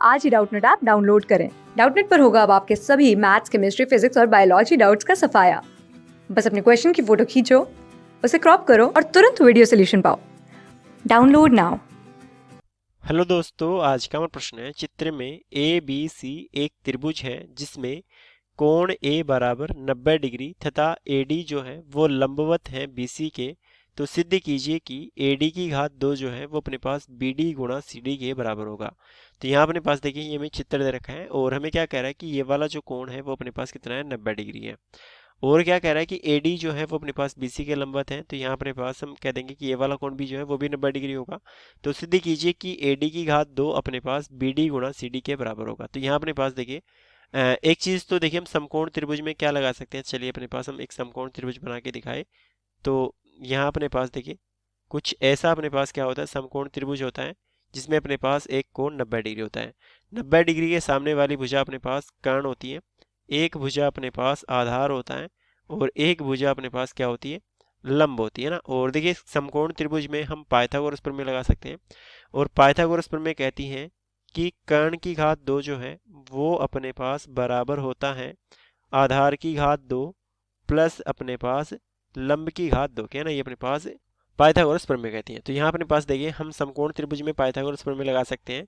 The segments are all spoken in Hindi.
आज ही डाउटनेट ऐप डाउनलोड करें। डाउटनेट पर होगा अब आपके सभी मैथ्स, केमिस्ट्री, फिजिक्स और बायोलॉजी डाउट्स का सफाया। बस अपने क्वेश्चन की फोटो खींचो, उसे क्रॉप करो और तुरंत वीडियो सोल्यूशन पाओ। Download now. हेलो दोस्तों, आज का हमारा प्रश्न है। चित्र में ए बी सी एक त्रिभुज है जिसमें कोण ए बराबर 90 डिग्री तथा AD जो है वो लंबवत है BC के। तो सिद्ध कीजिए कि AD की घात 2 जो है वो अपने पास BD गुणा CD के बराबर होगा। तो यहाँ अपने पास देखिए, ये हमें चित्र दे रखा है और हमें क्या कह रहा है कि ये वाला जो कोण है वो अपने पास कितना है, 90 डिग्री है। और क्या कह रहा है कि AD जो है वो अपने पास BC के लंबवत है। तो यहाँ अपने पास हम कह देंगे कि ये वाला कोण भी जो है वो भी 90 डिग्री होगा। तो सिद्ध कीजिए कि AD की घात 2 अपने पास BD गुणा CD के बराबर होगा। तो यहाँ अपने पास देखिए, एक चीज तो देखिए, हम समकोण त्रिभुज में क्या लगा सकते हैं। चलिए अपने पास हम एक समकोण त्रिभुज बना के दिखाए। तो यहाँ अपने पास देखिए कुछ ऐसा अपने पास क्या होता है, समकोण त्रिभुज होता है जिसमें अपने पास एक कोण 90 डिग्री होता है। 90 डिग्री के सामने वाली भुजा अपने पास कर्ण होती है, एक भुजा अपने पास आधार होता है और एक भुजा अपने पास क्या होती है, लंब होती है ना। और देखिए, समकोण त्रिभुज में हम पाइथागोरस प्रमेय लगा सकते हैं और पाइथागोरस प्रमेय कहती है कि कर्ण की घात 2 जो है वो अपने पास बराबर होता है आधार की घात 2 प्लस अपने पास लंब की घात 2 के, है ना। ये अपने पास पाइथागोरस प्रमेय कहती है। तो यहाँ अपने पास देखिए, हम समकोण त्रिभुज में पाइथागोरस प्रमेय लगा सकते हैं।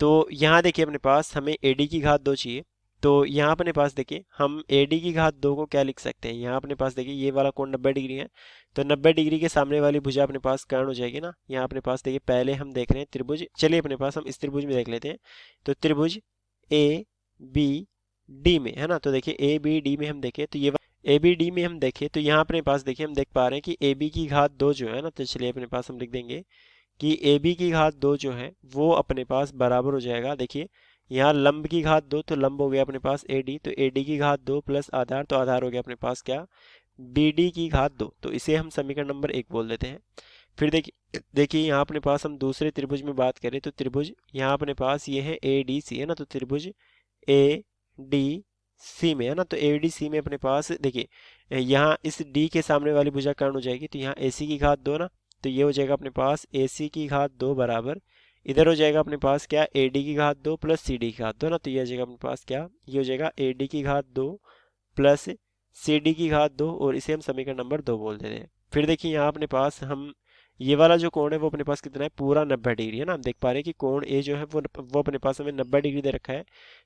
तो यहाँ देखिए अपने पास हमें AD की घात 2 चाहिए। तो यहाँ अपने पास देखिए हम AD की घात 2 को क्या लिख सकते हैं। यहाँ अपने पास देखिए ये वाला कोण 90 डिग्री है, तो 90 डिग्री के सामने वाली भुजा अपने पास कर्ण हो जाएगी ना। यहाँ अपने पास देखिए, पहले हम देख रहे हैं त्रिभुज। चलिए अपने पास हम इस त्रिभुज में देख लेते हैं। तो त्रिभुज ABD में, है ना। तो देखिए ABD में हम देखें तो ये ABD में हम देखें तो यहाँ अपने पास देखिए हम देख पा रहे हैं कि AB की घात 2 जो है ना। तो चलिए अपने पास हम लिख देंगे कि AB की घात 2 जो है वो अपने पास बराबर हो जाएगा। देखिए यहाँ लंब की घात 2, तो लंब हो गया अपने पास AD, तो AD की घात 2 प्लस आधार, तो आधार हो गया अपने पास क्या, BD की घात 2। तो इसे हम समीकरण नंबर 1 बोल देते हैं। फिर देखिए यहाँ अपने पास हम दूसरे त्रिभुज में बात करें तो त्रिभुज यहाँ अपने पास ये है ADC, है ना। तो त्रिभुज ADC में, है ना। तो ADC में अपने पास देखिए यहाँ इस D के सामने वाली भुजा कर्ण हो जाएगी। तो यहाँ AC की घात 2 ना, तो ये हो जाएगा अपने पास AC की घात 2 बराबर, इधर हो जाएगा अपने पास क्या, AD की घात 2 प्लस CD की घात 2 ना। तो ये हो जाएगा अपने पास क्या, ये हो जाएगा AD की घात 2 प्लस CD की घात 2 और इसे हम समीकरण नंबर 2 बोल देते हैं। फिर देखिए यहाँ अपने पास हम ये वाला जो कोण है वो अपने पास कितना है, पूरा 90 डिग्री, है ना। हम देख पा रहे हैं कि कोण A जो है वो अपने पास हमें 90 डिग्री दे रखा है।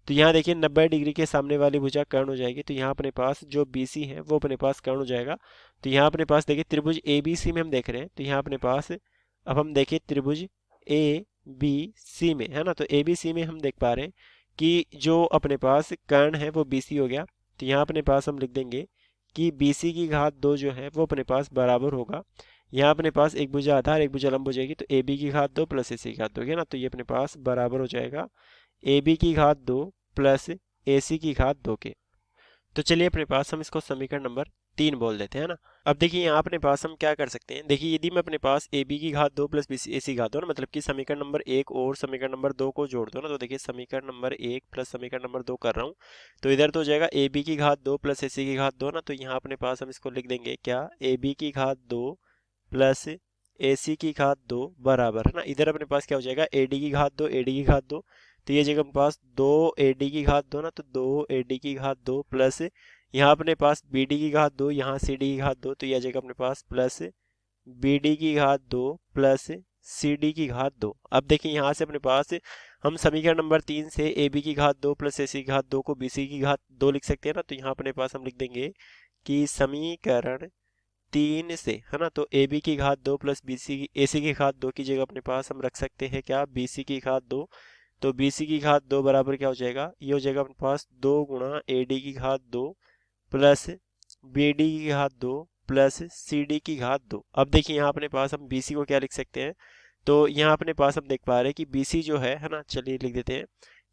तो यहाँ देखिए 90 डिग्री के सामने वाली भुजा कर्ण हो जाएगी। तो यहाँ अपने पास जो BC है वो अपने पास कर्ण हो जाएगा। तो यहाँ अपने पास देखिए त्रिभुज ABC में हम देख रहे हैं। तो यहाँ अपने पास अब हम देखिए त्रिभुज ABC में, है ना। तो ABC में हम देख पा रहे हैं कि जो अपने पास कर्ण है वो BC हो गया। तो यहाँ अपने पास हम लिख देंगे कि BC की घात 2 जो है वो अपने पास बराबर होगा, यहाँ अपने पास एक भुजा आधार एक भुजा लंब हो जाएगी। तो AB की घात 2 प्लस AC की घात 2 होगी ना। तो ये अपने पास बराबर हो जाएगा AB की घात 2 प्लस AC की घात 2 के। तो चलिए अपने पास हम इसको समीकरण नंबर 3 बोल देते हैं ना। अब देखिए यहाँ अपने पास हम क्या कर सकते हैं। देखिए यदि मैं अपने पास AB की घात 2 प्लस AC की घात 2 ना, मतलब कि समीकरण नंबर 1 और समीकरण नंबर 2 को जोड़ दो ना। तो देखिए समीकरण नंबर 1 प्लस समीकरण नंबर 2 कर रहा हूँ। तो इधर तो हो जाएगा AB की घात 2 प्लस AC की घात 2 ना। तो यहाँ अपने पास हम इसको लिख देंगे क्या, AB की घात 2 प्लस AC की घात 2 बराबर, है ना। इधर अपने पास क्या हो जाएगा, AD की घात 2 AD की घात 2। तो ये जगह अपने पास 2 AD की घात 2 ना, तो 2 AD की घात 2 प्लस यहाँ अपने पास BD की घात 2, यहाँ CD की घात 2। तो यह जगह अपने पास प्लस BD की घात 2 प्लस CD की घात 2। अब देखिए यहाँ से अपने पास हम समीकरण नंबर 3 से AB की घात 2 प्लस AC की घात 2 को BC की घात 2 लिख सकते हैं ना। तो यहाँ अपने पास हम लिख देंगे कि समीकरण 3 से, है ना। तो AB की घात 2 प्लस AC की घात 2 की जगह अपने पास हम रख सकते हैं क्या, BC की घात 2। तो BC की घात 2 बराबर क्या हो जाएगा, ये हो जाएगा अपने पास 2 गुणा AD की घात 2 प्लस BD की घात 2 प्लस CD की घात 2। अब देखिए यहाँ अपने पास हम BC को क्या लिख सकते हैं। तो यहाँ अपने पास हम देख पा रहे हैं कि BC जो है ना, चलिए लिख देते हैं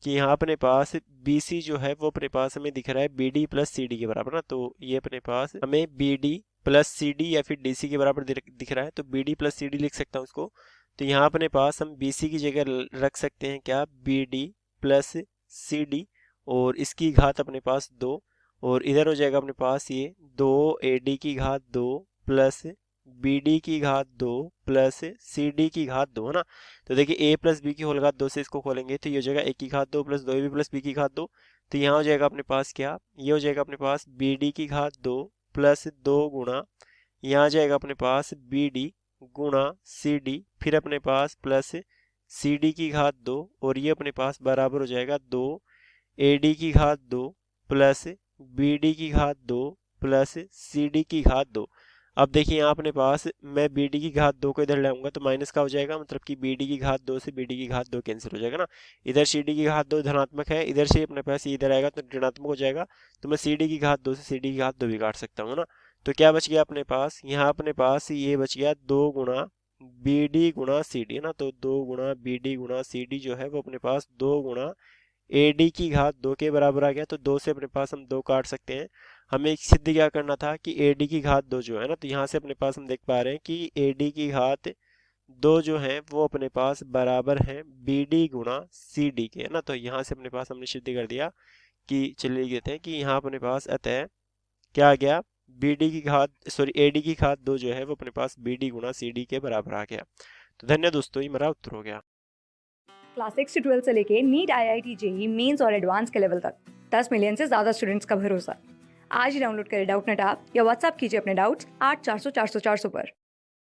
कि यहाँ अपने पास BC जो है वो अपने पास हमें दिख रहा है BD प्लस CD के बराबर ना। तो ये अपने पास हमें BD प्लस CD या फिर DC के बराबर दिख रहा है। तो BD प्लस CD लिख सकता हूँ उसको। तो यहाँ अपने पास हम BC की जगह रख सकते हैं क्या, BD प्लस CD और इसकी घात अपने पास 2 और इधर हो जाएगा अपने पास ये 2 AD की घात 2 प्लस बी डी की घात 2 प्लस सी डी की घात 2, है ना। तो देखिए ए प्लस बी की होल घात 2 से इसको खोलेंगे तो ये हो जाएगा ए की घात 2 प्लस 2ab प्लस बी की घात 2। तो यहाँ हो जाएगा अपने पास क्या, ये हो जाएगा अपने पास बी डी की घात 2 प्लस 2 गुणा, यहाँ आ जाएगा अपने पास बी डी गुणा सी डी, फिर अपने पास प्लस सी डी की घात 2, और ये अपने पास बराबर हो जाएगा 2 ए डी की घात 2 प्लस बी डी की घात 2 प्लस सी डी की घात 2। अब देखिए यहाँ अपने पास मैं बी डी की घात 2 को इधर लाऊंगा तो माइनस का हो जाएगा, मतलब कि बी डी की घात 2 से बी डी की घात 2 कैंसिल हो जाएगा ना। इधर सी डी की घात 2 धनात्मक है, इधर से अपने पास ये इधर आएगा तो ऋणात्मक हो जाएगा, तो मैं सी डी की घात 2 से सी डी की घात 2 भी काट सकता हूँ ना। तो क्या बच गया अपने पास, यहाँ अपने पास ये बच गया 2 गुणा बी डी गुणा सी डी, ना। तो 2 गुणा बी डी गुणा सी डी जो है वो अपने पास 2 गुणा ए डी की घात 2 के बराबर आ गया। तो 2 से अपने पास हम 2 काट सकते हैं। हमें एक सिद्ध क्या करना था कि ए डी की घात 2 जो है ना, तो यहाँ से अपने पास हम देख पा रहे हैं कि ए डी की घात 2 जो है वो अपने पास बराबर है बी डी गुणा सी डी के, है ना। तो यहाँ से अपने पास हमने सिद्ध कर दिया कि चलिए लिख देते हैं कि यहाँ अपने पास अतः क्या आ गया, बी डी की घात ए डी की घात 2 जो है वो अपने पास बी डी गुणा सी डी के बराबर आ गया। तो धन्यवाद दोस्तों, ये मेरा उत्तर हो गया। क्लास 6 से 12 से लेके नीट, IIT, जेई मेंस और एडवांस के लेवल तक 10 मिलियन से ज़्यादा स्टूडेंट्स का भरोसा। आज ही डाउनलोड करें डाउटनेट ऐप या व्हाट्सएप कीजिए अपने डाउट्स 8400 400 400 पर।